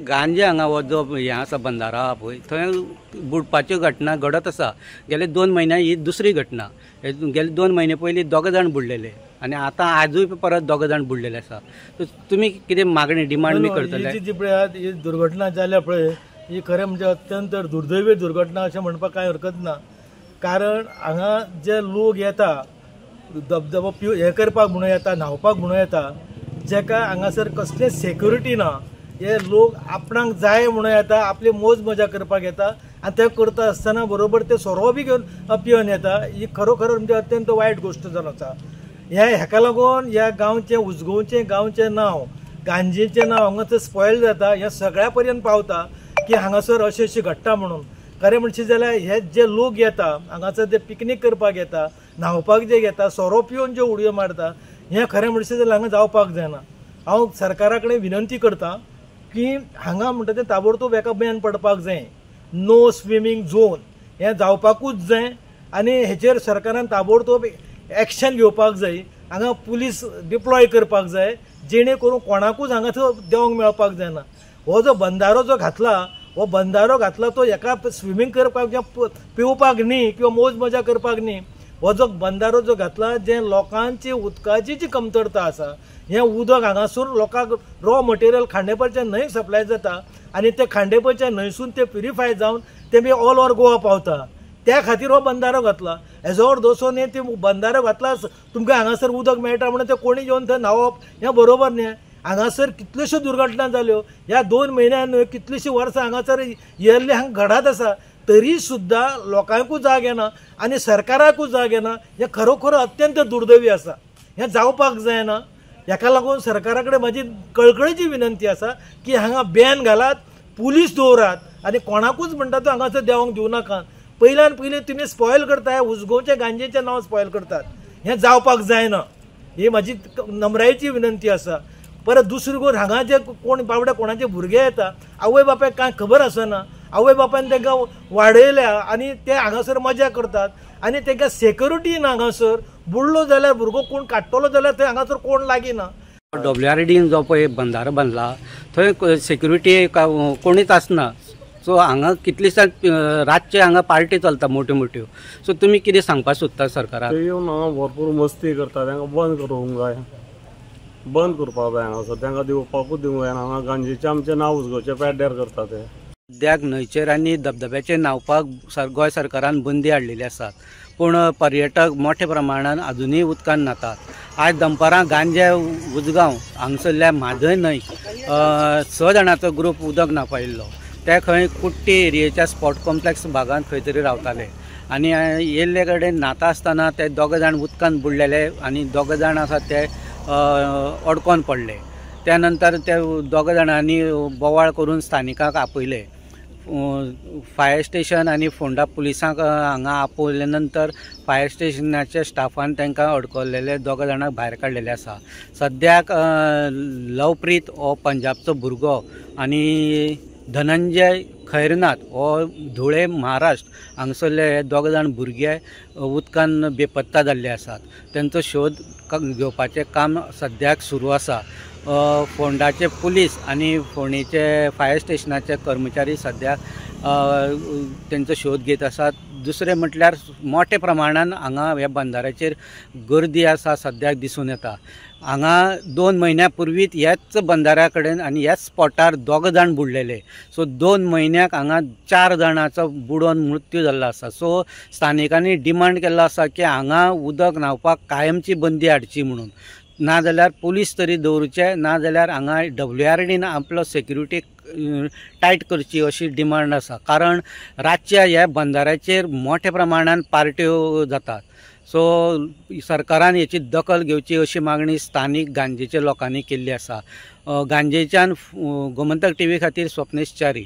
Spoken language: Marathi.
गांजे हांगा हो जो हें आसा बंधारो आहा पळय थंय बुडपाच्यो घटना घडत आसा। गेले 2 म्हयन्या ही दुसरी घटना। गेले 2 म्हयने पयलीं दोग जाण बुडलेले आनी आतां आजूय परत दोग जाण बुडलेले आसा। तुमी कितें मागणी डिमांड बी करतले? जी पळय ही दुर्घटना जाल्या पळय ही खरें म्हणजे अत्यंत दुर्दैवी दुर्घटना अशें म्हणपाक कांय हरकत ना। कारण हांगा जे लोक येता धबधबो हें करपाक म्हणून येता, न्हांवपाक म्हणून येता, जेका हांगासर कसलेच सेक्युरिटी ना, हे लोक आपणाक जाय म्हणून येता, आपली मोज मजा करपाक येता आनी ते करता आसतना बरोबर ते सोरो बी घेवन पिवन येता। ही खरोखर म्हणजे अत्यंत वायट गोश्ट जावन आसा। हेका लागून ह्या गांवचें उजगांवचें गांवचें नांव, गांजेचें नांव हांगासर स्पॉयल जाता। हें सगळ्या पर्यंत पावता की हांगासर अशें घडटा म्हणून। खरें म्हणचे जाल्यार हे जे लोक येता हांगासर ते पिकनीक करपाक येता, न्हांवपाक जे येता, सोरो पिवन ज्यो उडयो मारता, हें खरें म्हणचे जाल्यार हांगा जावपाक जायना। हांव सरकारा कडेन विनंती करतां की हांगा म्हणटा तें ताबडतोब हेका बॅन पडपाक जाय। नो स्विमींग झोन हें जावपाकूच जाय आनी हेचेर सरकारान ताबडतोब एक्शन घेवपाक जाय। हांगा पुलीस डिप्लॉय करपाक जाय जेणे करून कोणाकूच हांगा देवंक मेळपाक जायना। हो जो बंधारो जो घातला, हो बंधारो घातला तो एका स्विमींग करपाक किंवा पिवपाक न्ही किंवा मोज मजा करपाक न्ही। हो जो बंधारो जो घातला जे लोकांची उदकाची जी कमतरता आसा, हें उदक हांगासून लोकांक रॉ मटेरियल खांडेपारच्या न्हंयक सप्लाय जाता आनी ते खांडेपारच्या न्हंयसून ते प्युरिफाय जावन ते बी ऑल ओव्हर गोवा पावता। त्या खातीर हो बंधारो घातला। हेजो अर्थ असो न्ही ते बंधारो घातला तुमकां हांगासर उदक मेळटा म्हणून ते कोणी येवन थंय न्हांवप हें बरोबर न्ही। हांगासर कितल्योश्यो दुर्घटना जाल्यो ह्या 2 म्हयन्यान, कितलींशीं वर्सां हांगासर इयरली हांगा घडत आसा, तरी सुद्दां लोकांकूच जाग येना आनी सरकाराकूच जाग येना। हें खरोखर अत्यंत दुर्दैवी आसा। हें जावपाक जायना। हेका लागून सरकारा कडेन म्हाजी कळकळीची विनंती आसा की हांगा बॅन घालात, पुलीस दवरात आनी कोणाकूच म्हणटा तो हांगासर देवंक दिवं नाकात। पयल्यान पयलीं तुमी स्पॉयल करता, उजगांवचें गांजेचें नांव स्पॉयल करतात। हें जावपाक जायना। ही म्हाजी नम्रायेची विनंती आसा। परत दुसरी गोष्ट, हांगा जे कोण बावडे कोणाचे भुरगे येता, आवय बापायक कांय खबर आसना, आवय बापायन तांकां वाडयल्या आनी ते हांगासर मजा करतात आनी तांकां सेक्युरिटी ना। हांगासर बुडलो जाल्यार भुरगो कोण काडटलो जाल्यार थंय हांगासर कोण लागीना। WRDन जो पळय बंधारो बांदला थंय सेक्युरिटी कोणीच आसना। सो हांगा कितलींशां रातचे हांगा पार्टी चलता मोठ्यो मोठ्यो। सो तुमी कितें सांगपाक सोदता सरकाराक? ते येवन हांगा भरपूर मस्ती करता, तांकां बंद करूंक जाय, बंद करपाक जाय। हांगासर तांकां दिवपाकूच दिवंक जायना। हांगा गांजेचें आमचें नांव उजगांवचें पेड्ड्यार करता ते। सद्याक न्हंयचेर आनी धबधब्याचेर न्हांवपाक गोंय सरकारान बंदी हाडलेली आसा, पूण पर्यटक मोठ्या प्रमाणान अजुनूय उदकान न्हातात। आज दनपारां गांजे उजगांव हांगसरल्या म्हादय न्हंयक 6 जाणांचो ग्रूप उदक न्हांवपा येयल्लो। ते खंय कुट्टी एरियेच्या स्पॉट कॉम्प्लेक्स भागांत खंय तरी रावताले आनी येयल्ले कडेन न्हाता आसतना ते दोग जाण उदकान बुडलेले आनी दोग जाण आसा ते अडकोन पडले। त्यानंतर ते दोग जाणांनी बोवाळ करून स्थानिकांक आपयले। फायर स्टेशन आनी फोंडा पुलिसांक हांगा आपयले नंतर फायर स्टेशनाच्या स्टाफान तांकां अडकल्लेले दोग जाणांक भायर काडलेले आसा। सद्याक लवप्रीत हो पंजाबचो भुरगो आनी धनंजय खैरनाथ हो धुळे महाराष्ट्र हांगसरले हे दोग जाण भुरगे उदकान बेपत्ता जाल्ले आसात। तांचो शोध घेवपाचें काम सद्याक सुरू आसा। फोंडाचे पुलीस आनी फोंडेचे फायर स्टेशनाचे कर्मचारी सद्याक तांचो शोध घेत आसात। दुसरें म्हटल्यार मोठ्या प्रमाणान हांगा ह्या बंधाऱ्याचेर गर्दी आसा सद्याक दिसून येता। हांगा 2 म्हयन्या पूर्वीच ह्याच बंधाऱ्या कडेन आनी ह्याच स्पॉटार 2 जाण बुडलेले। सो 2 म्हयन्याक हांगा 4 जाणांचो बुडोवन मृत्यू जाल्लो आसा। सो स्थानिकांनी डिमांड केल्लो आसा की हांगा उदक न्हांवपाक कायमची बंदी हाडची म्हणून, नाजाल्यार पुलीस तरी दवरचे, नाजाल्यार हांगा WRDन आपलो सेक्युरिटी टायट करची अशी डिमांड आसा। कारण रातच्या ह्या बंधाऱ्याचेर मोठ्या प्रमाणान पार्ट्यो जातात। सो सरकारान हेची दखल घेवची अशी मागणी स्थानीक गांजेच्या लोकांनी केल्ली आसा। गांजेच्यान गोमंतक TV खातीर स्वप्नेश च्यारी।